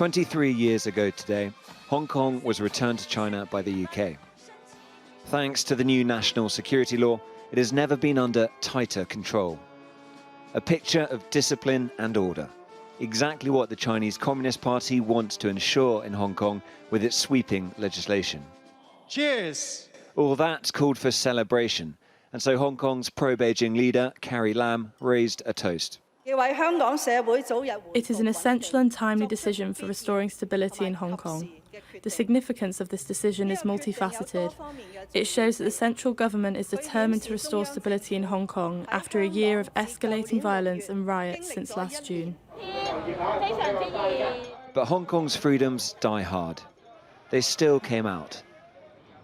23 years ago today, Hong Kong was returned to China by the UK. Thanks to the new national security law, it has never been under tighter control. A picture of discipline and order. Exactly what the Chinese Communist Party wants to ensure in Hong Kong with its sweeping legislation. Cheers! All that called for celebration, and so Hong Kong's pro-Beijing leader, Carrie Lam, raised a toast. It is an essential and timely decision for restoring stability in Hong Kong. The significance of this decision is multifaceted. It shows that the central government is determined to restore stability in Hong Kong after a year of escalating violence and riots since last June. But Hong Kong's freedoms die hard. They still came out,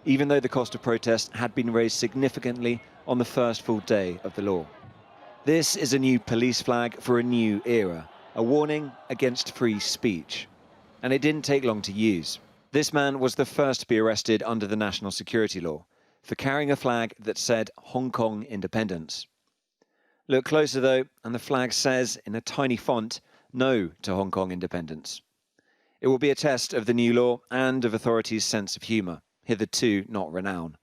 even though the cost of protest had been raised significantly on the first full day of the law. This is a new police flag for a new era, a warning against free speech. And it didn't take long to use. This man was the first to be arrested under the national security law for carrying a flag that said Hong Kong independence. Look closer though, and the flag says in a tiny font, no to Hong Kong independence. It will be a test of the new law and of authorities' sense of humour, hitherto not renowned.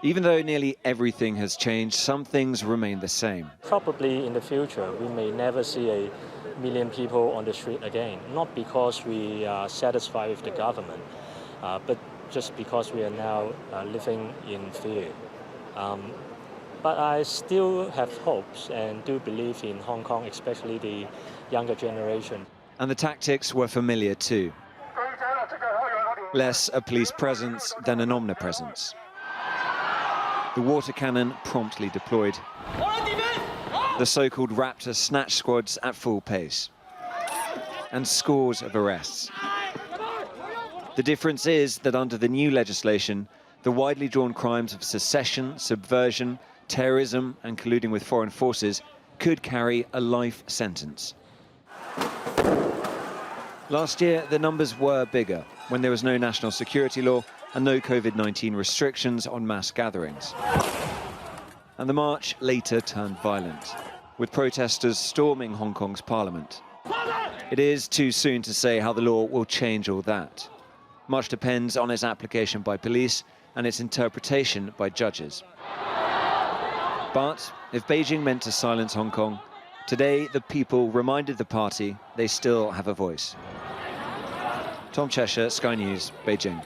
Even though nearly everything has changed, some things remain the same. Probably in the future, we may never see a million people on the street again, not because we are satisfied with the government, but just because we are now living in fear. But I still have hopes and do believe in Hong Kong, especially the younger generation. And the tactics were familiar too. Less a police presence than an omnipresence. The water cannon promptly deployed. The so-called Raptor snatch squads at full pace. And scores of arrests. The difference is that under the new legislation, the widely drawn crimes of secession, subversion, terrorism and colluding with foreign forces could carry a life sentence. Last year, the numbers were bigger when there was no national security law and no COVID-19 restrictions on mass gatherings. And the march later turned violent, with protesters storming Hong Kong's parliament. It is too soon to say how the law will change all that. Much depends on its application by police and its interpretation by judges. But if Beijing meant to silence Hong Kong, today the people reminded the party they still have a voice. Tom Cheshire, Sky News, Beijing.